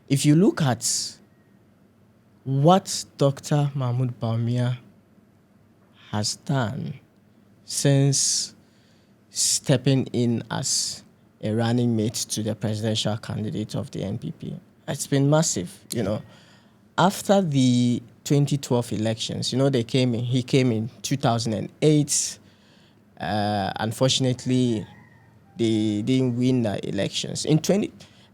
if you look at what Dr. Mahmoud Bawumia has done since stepping in as a running mate to the presidential candidate of the NPP, it's been massive, After the 2012 elections, he came in 2008. Unfortunately, they didn't win the elections.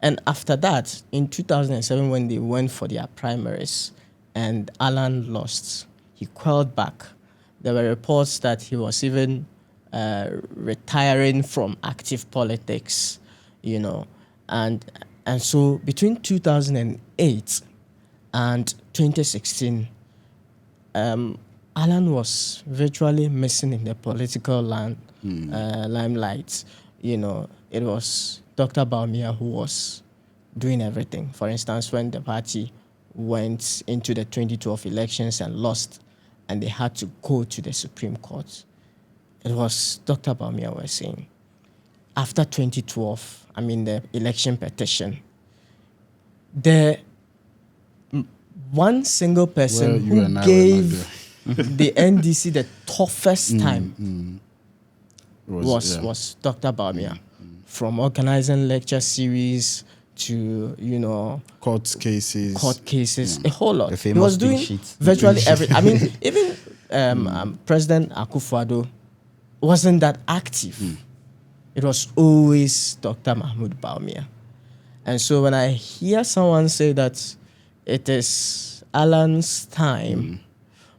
And after that, in 2007, when they went for their primaries and Alan lost, he quelled back. There were reports that he was even retiring from active politics, and so between 2008 and 2016, Alan was virtually missing in the political limelight. It was Dr. Bawumia who was doing everything. For instance, when the party went into the 2012 elections and lost, and they had to go to the Supreme Court, it was Dr. Bawumia was saying. After 2012, the election petition, the one single person who gave the NDC the toughest time was Dr. Bawumia. From organizing lecture series to, court cases, a whole lot. He was doing virtually everything. Even President Akufo-Addo wasn't that active. It was always Dr. Mahmoud Bawumia. And so when I hear someone say that it is Alan's time,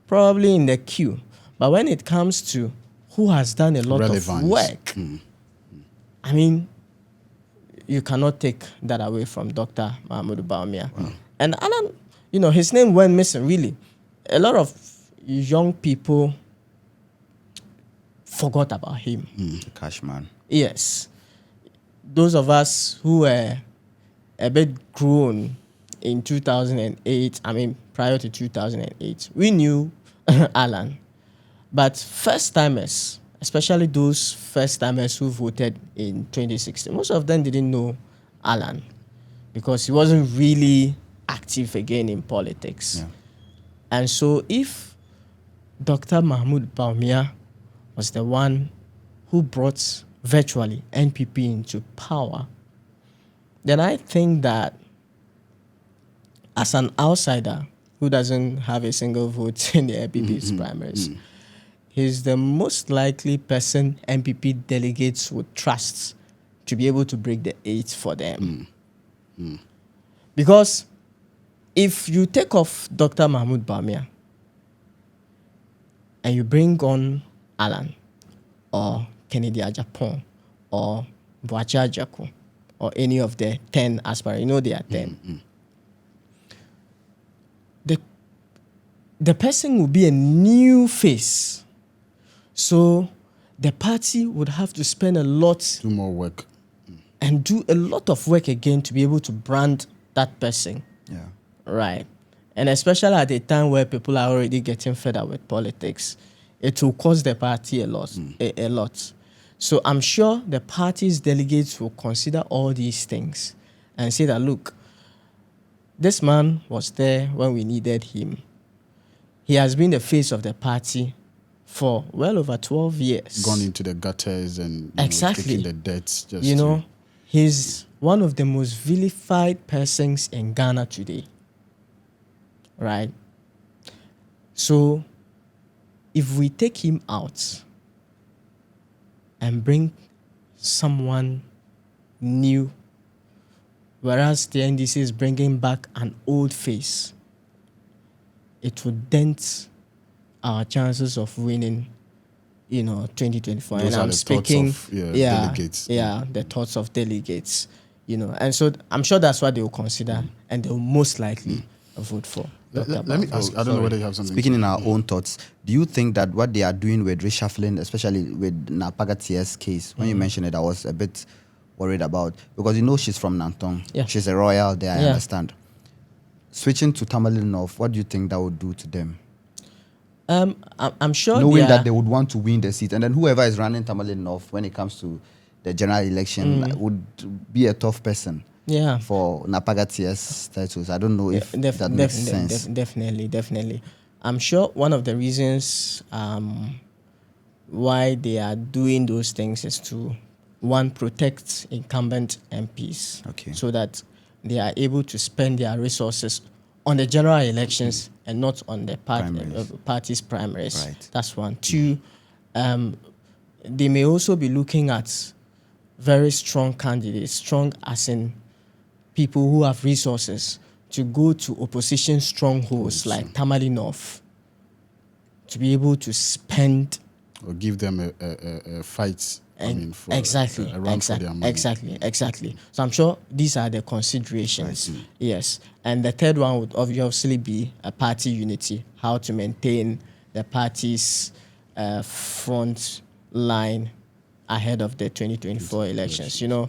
probably in the queue, but when it comes to who has done a lot of work, you cannot take that away from Dr. Mahmoud Bawumia. And Alan, his name went missing, really. A lot of young people forgot about him. Cash man. Yes. Those of us who were a bit grown in 2008, prior to 2008, we knew Alan. But first-timers, especially those first-timers who voted in 2016, most of them didn't know Alan because he wasn't really active again in politics. Yeah. And so if Dr. Mahmoud Bawumia was the one who brought virtually NPP into power, then I think that as an outsider who doesn't have a single vote in the NPP's primaries, he's the most likely person NPP delegates would trust to be able to break the 8 for them. Because if you take off Dr. Mahmoud Bawumia and you bring on Alan or Kennedy Ajapon or Boachi Ajako or any of the 10 aspirants, they are 10. The person will be a new face. So the party would have to spend a lot. Do more work. And do a lot of work again to be able to brand that person. Yeah. Right. And especially at a time where people are already getting fed up with politics, it will cost the party a lot. A lot. So I'm sure the party's delegates will consider all these things and say that, look, this man was there when we needed him. He has been the face of the party for well over 12 years. Gone into the gutters and taking the debts. He's one of the most vilified persons in Ghana today. Right? So if we take him out and bring someone new, whereas the NDC is bringing back an old face, it would dent our chances of winning, 2024. Those and I'm speaking, delegates. The thoughts of delegates, And so I'm sure that's what they will consider, and they will most likely vote for. Let me ask. I don't know whether you have something. Speaking in our own thoughts, do you think that what they are doing with reshuffling, especially with Napaga TS case, when you mentioned it, I was a bit worried about, because she's from Nantong. Yeah. She's a royal there, I understand. Switching to Tamale North, what do you think that would do to them? I'm sure knowing that they would want to win the seat, and then whoever is running Tamale North when it comes to the general election would be a tough person. for Napaga TS status. I don't know if that makes sense. Definitely. I'm sure one of the reasons why they are doing those things is to, one, protect incumbent MPs, so that they are able to spend their resources on the general elections and not on the party's primaries. Right. That's one. Two, they may also be looking at very strong candidates, strong as in people who have resources, to go to opposition strongholds like Tamale North, to be able to spend or give them a fight. For exactly. For their money. Exactly. So I'm sure these are the considerations. Yes. And the third one would obviously be a party unity, how to maintain the party's front line ahead of the 2024 elections. You know,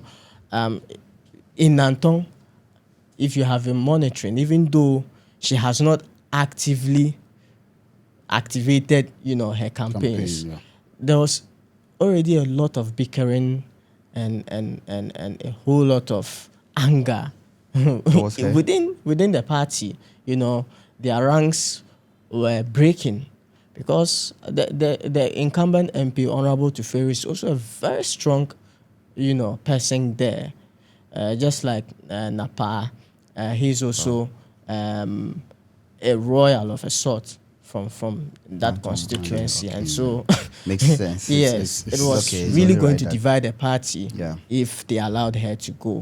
in Nantong, if you have been monitoring, even though she has not actively activated, her campaigns, there was already a lot of bickering and a whole lot of anger within the party. Their ranks were breaking because the incumbent MP, Honorable Tuferi, is also a very strong, person there. Just like Napa, he's also a royal of a sort from that constituency, and so makes sense. Yes, it was really going to divide the party if they allowed her to go.